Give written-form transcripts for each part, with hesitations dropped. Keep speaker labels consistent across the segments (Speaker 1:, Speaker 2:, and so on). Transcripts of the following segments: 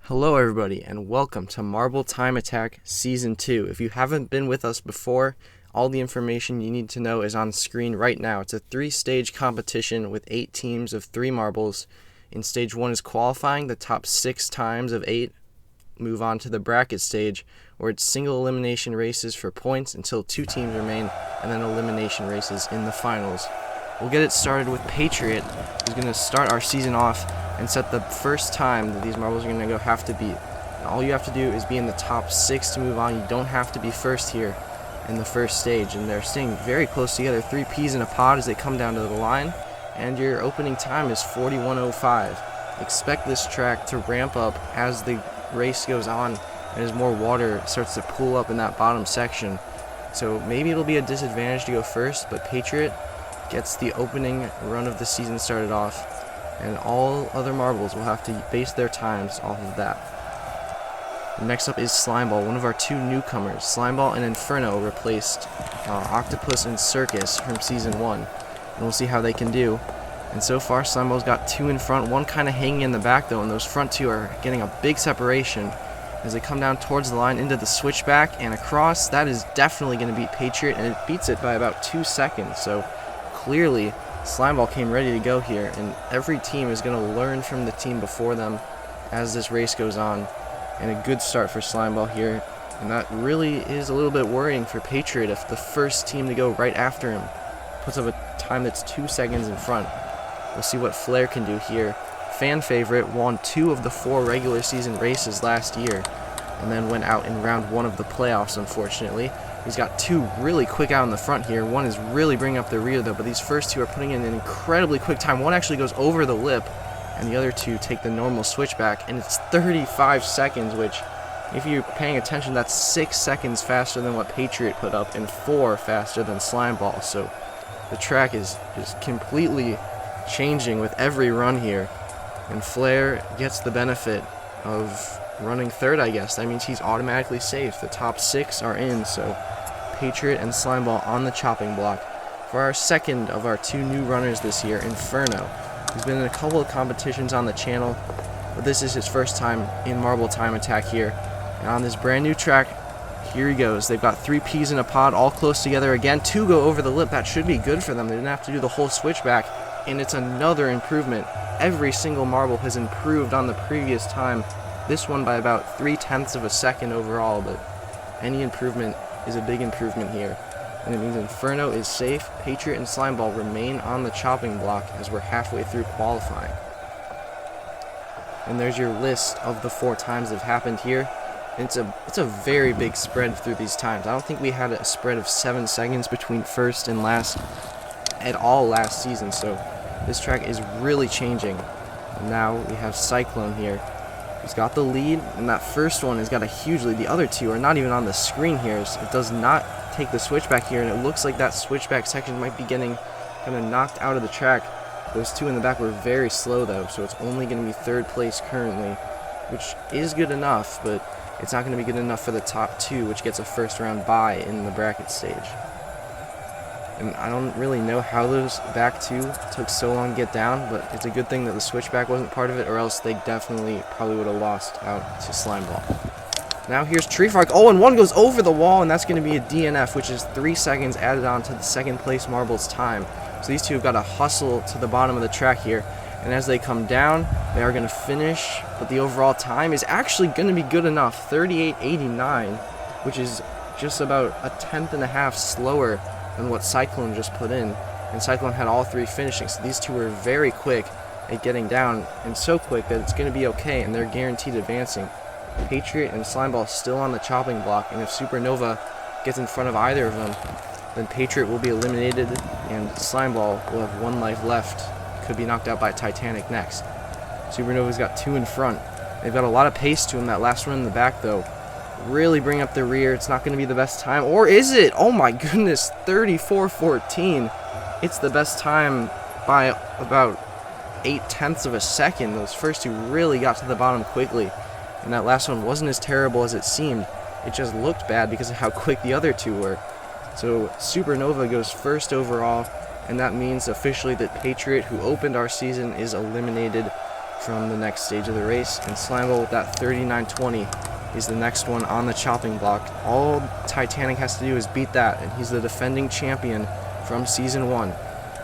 Speaker 1: Hello everybody and welcome to Marble Time Attack Season 2. If you haven't been with us before, all the information you need to know is on screen right now. It's a 3-stage competition with 8 teams of 3 marbles. In Stage 1 is qualifying. The top 6 times of 8 move on to the bracket stage, where it's single elimination races for points until 2 teams remain, and then elimination races in the finals. We'll get it started with Patriot, who's going to start our season off and set the first time that these marbles are going to have to beat. And all you have to do is be in the top 6 to move on. You don't have to be first here in the first stage. And they're staying very close together, 3 peas in a pod as they come down to the line. And your opening time is 41:05. Expect this track to ramp up as the race goes on and as more water starts to pool up in that bottom section. So maybe it'll be a disadvantage to go first, but Patriot gets the opening run of the season started off, and all other marbles will have to base their times off of that. Next up is Slimeball, one of our 2 newcomers. Slimeball and Inferno replaced Octopus and Circus from Season 1, and we'll see how they can do. And so far, Slimeball's got 2 in front, 1 kind of hanging in the back though, and those front 2 are getting a big separation as they come down towards the line into the switchback and across. That is definitely going to beat Patriot, and it beats it by about 2 seconds, so clearly Slimeball came ready to go here, and every team is going to learn from the team before them as this race goes on. And a good start for Slimeball here, and that really is a little bit worrying for Patriot if the first team to go right after him puts up a time that's 2 seconds in front. We'll see what Flair can do here. Fan favorite won 2 of the 4 regular season races last year and then went out in round 1 of the playoffs, unfortunately. He's got 2 really quick out in the front here. 1 is really bringing up the rear though, but these first 2 are putting in an incredibly quick time. 1 actually goes over the lip, and the other 2 take the normal switchback, and it's 35 seconds, which, if you're paying attention, that's 6 seconds faster than what Patriot put up and 4 faster than Slimeball. So the track is just completely changing with every run here, and Flair gets the benefit of running third, I guess. That means he's automatically safe. The top 6 are in, so Patriot and Slimeball on the chopping block. For our second of our 2 new runners this year, Inferno. He's been in a couple of competitions on the channel, but this is his first time in Marble Time Attack here. And on this brand new track, here he goes. They've got 3 peas in a pod, all close together again. 2 go over the lip. That should be good for them. They didn't have to do the whole switchback, and it's another improvement. Every single marble has improved on the previous time. This one by about 3/10 of a second overall, but any improvement is a big improvement here. And it means Inferno is safe. Patriot and Slimeball remain on the chopping block as we're halfway through qualifying. And there's your list of the 4 times that have happened here. It's a very big spread through these times. I don't think we had a spread of 7 seconds between first and last at all last season, so this track is really changing. And now we have Cyclone here. He's got the lead, and that first one has got a huge lead. The other 2 are not even on the screen here. It does not take the switchback here, and it looks like that switchback section might be getting kind of knocked out of the track. Those 2 in the back were very slow though, so it's only going to be 3rd place currently, which is good enough, but it's not going to be good enough for the top 2, which gets a first round bye in the bracket stage. And I don't really know how those back 2 took so long to get down, but it's a good thing that the switchback wasn't part of it, or else they definitely probably would have lost out to Slimeball. Now here's Tree Frog. Oh, and 1 goes over the wall, and that's going to be a DNF, which is 3 seconds added on to the 2nd place marbles time. So these 2 have got to hustle to the bottom of the track here, and as they come down, they are going to finish, but the overall time is actually going to be good enough, 38:89, which is just about a 1/10 and a half slower than what Cyclone just put in, and Cyclone had all 3 finishing, so these 2 were very quick at getting down, and so quick that it's going to be okay, and they're guaranteed advancing. Patriot and Slimeball still on the chopping block, and if Supernova gets in front of either of them, then Patriot will be eliminated, and Slimeball will have 1 life left. Could be knocked out by Titanic next. Supernova's got 2 in front. They've got a lot of pace to them. That last one in the back, though, really bring up the rear. It's not going to be the best time, or is it? Oh my goodness, 34:14. It's the best time by about 8/10 of a second. Those first 2 really got to the bottom quickly, and that last one wasn't as terrible as it seemed. It just looked bad because of how quick the other 2 were. So Supernova goes first overall, and that means officially that Patriot, who opened our season, is eliminated from the next stage of the race, and Slambo with that 39.20 is the next one on the chopping block. All Titanic has to do is beat that, and he's the defending champion from Season 1.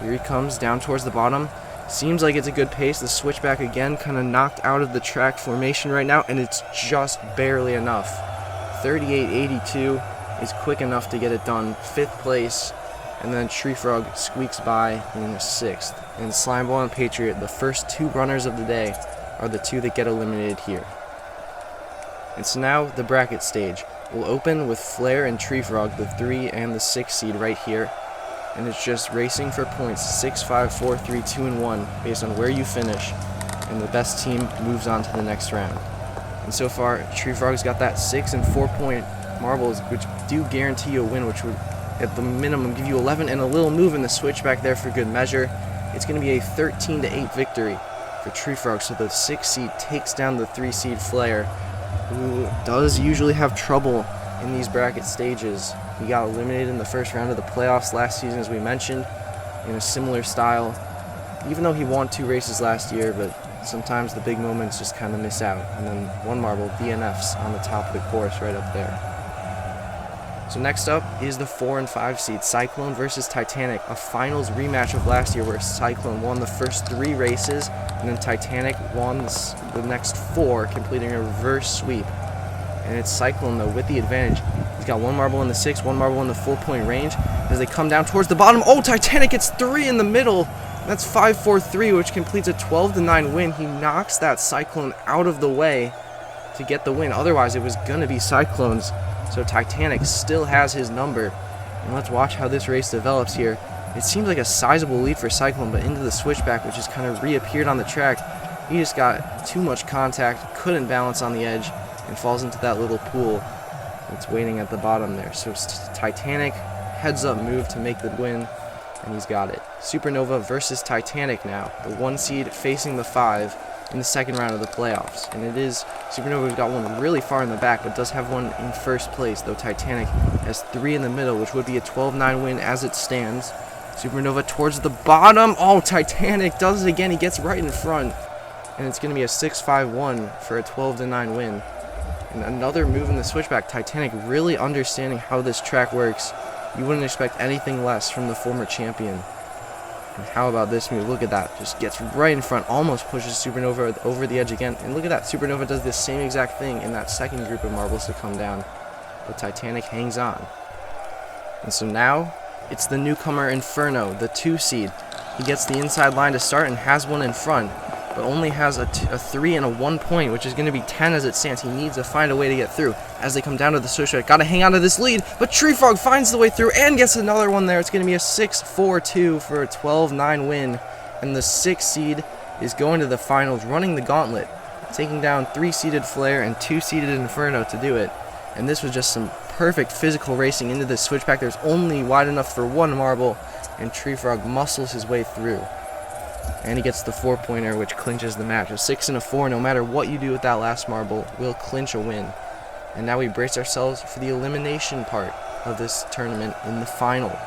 Speaker 1: Here he comes down towards the bottom. Seems like it's a good pace. The switchback again kind of knocked out of the track formation right now, and it's just barely enough. 38.82 is quick enough to get it done. 5th place, and then Tree Frog squeaks by in 6th. And Slimeball and Patriot, the first 2 runners of the day, are the 2 that get eliminated here. And so now the bracket stage. We'll open with Flare and Tree Frog, the 3 and the 6 seed right here. And it's just racing for points, 6, 5, 4, 3, 2, and 1, based on where you finish. And the best team moves on to the next round. And so far, Tree Frog's got that 6 and 4 point marbles, which do guarantee you a win, which would, at the minimum, give you 11 and a little move in the switchback there for good measure. It's going to be a 13-8 victory for Tree Frog, so the 6 seed takes down the 3 seed Flare, who does usually have trouble in these bracket stages. He got eliminated in the first round of the playoffs last season, as we mentioned, in a similar style, even though he won 2 races last year, but sometimes the big moments just kind of miss out. And then 1 marble, DNFs on the top of the course right up there. So next up is the 4 and 5 seed, Cyclone versus Titanic, a finals rematch of last year where Cyclone won the first 3 races, and then Titanic won the next 4, completing a reverse sweep. And it's Cyclone, though, with the advantage. He's got 1 marble in the 6, 1 marble in the 4-point range. As they come down towards the bottom, oh, Titanic gets 3 in the middle. That's 5-4-3, which completes a 12-9 win. He knocks that Cyclone out of the way to get the win. Otherwise, it was going to be Cyclone's. So Titanic still has his number. And let's watch how this race develops here. It seems like a sizable lead for Cyclone, but into the switchback, which has kind of reappeared on the track, he just got too much contact, couldn't balance on the edge, and falls into that little pool that's waiting at the bottom there. So Titanic, heads up move to make the win, and he's got it. Supernova versus Titanic now, the 1 seed facing the 5 in the second round of the playoffs. And it is, Supernova's got one really far in the back, but does have one in first place, though Titanic has 3 in the middle, which would be a 12-9 win as it stands. Supernova towards the bottom. Oh, Titanic does it again. He gets right in front, and it's going to be a 6-5-1 for a 12-9 win. And another move in the switchback. Titanic really understanding how this track works. You wouldn't expect anything less from the former champion. And how about this move? Look at that. Just gets right in front, almost pushes Supernova over the edge again. And look at that. Supernova does the same exact thing in that second group of marbles to come down. But Titanic hangs on. And so now it's the newcomer Inferno, the 2 seed. He gets the inside line to start and has one in front, but only has a 3 and a 1 point, which is going to be 10 as it stands. He needs to find a way to get through. As they come down to the switchback, got to hang on to this lead, but Tree Frog finds the way through and gets another one there. It's going to be a 6-4-2 for a 12-9 win, and the 6 seed is going to the finals, running the gauntlet, taking down 3-seeded Flare and 2-seeded Inferno to do it. And this was just some perfect physical racing into the switchback. There's only wide enough for 1 marble, and Tree Frog muscles his way through. And he gets the 4-pointer, which clinches the match. A 6 and a 4, no matter what you do with that last marble, will clinch a win. And now we brace ourselves for the elimination part of this tournament in the final.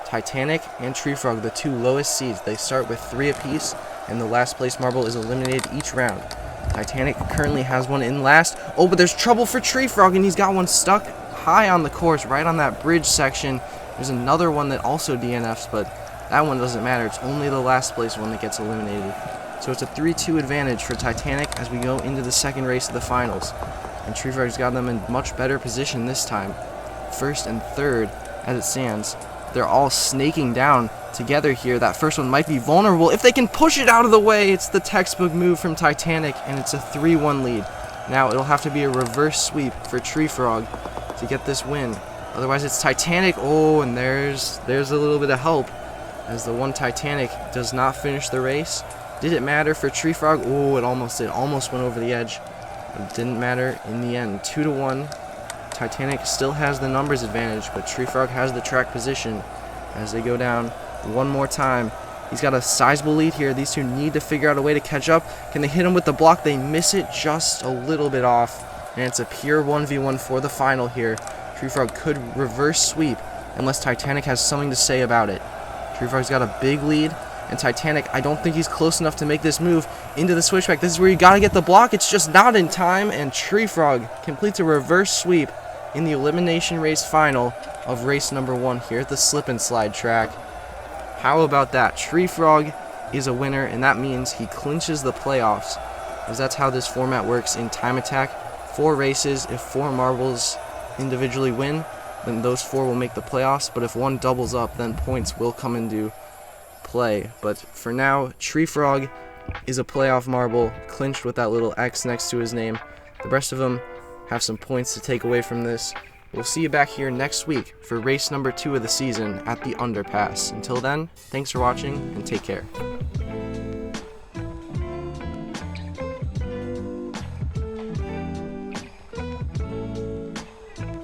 Speaker 1: Titanic and Tree Frog, the 2 lowest seeds, they start with 3 apiece, and the last place marble is eliminated each round. Titanic currently has one in last. Oh, but there's trouble for Tree Frog, and he's got one stuck high on the course, right on that bridge section. There's another one that also DNFs, but that one doesn't matter. It's only the last place one that gets eliminated. So it's a 3-2 advantage for Titanic as we go into the second race of the finals. And Tree Frog's got them in much better position this time. First and third as it stands. They're all snaking down together here. That first one might be vulnerable. If they can push it out of the way, it's the textbook move from Titanic, and it's a 3-1 lead. Now it'll have to be a reverse sweep for Tree Frog to get this win. Otherwise it's Titanic. Oh, and there's a little bit of help, as the one Titanic does not finish the race. Did it matter for Tree Frog? Oh, it almost did. Almost went over the edge. It didn't matter in the end. 2-1. Titanic still has the numbers advantage, but Tree Frog has the track position as they go down one more time. He's got a sizable lead here. These two need to figure out a way to catch up. Can they hit him with the block? They miss it just a little bit off, and it's a pure 1v1 for the final here. Tree Frog could reverse sweep unless Titanic has something to say about it. Tree Frog's got a big lead, And Titanic, I don't think he's close enough to make this move into the switchback. This is where you got to get the block. It's just not in time, and Tree Frog completes a reverse sweep in the elimination race final of race number 1 here at the slip and slide track. How about that? Tree Frog is a winner, and that means he clinches the playoffs, as that's how this format works in Time Attack. 4 races. If 4 marbles individually win, then those 4 will make the playoffs, but if one doubles up, then points will come into play. But for now, Tree Frog is a playoff marble, clinched with that little X next to his name. The rest of them have some points to take away from this. We'll see you back here next week for race number 2 of the season at the underpass. Until then, thanks for watching and take care.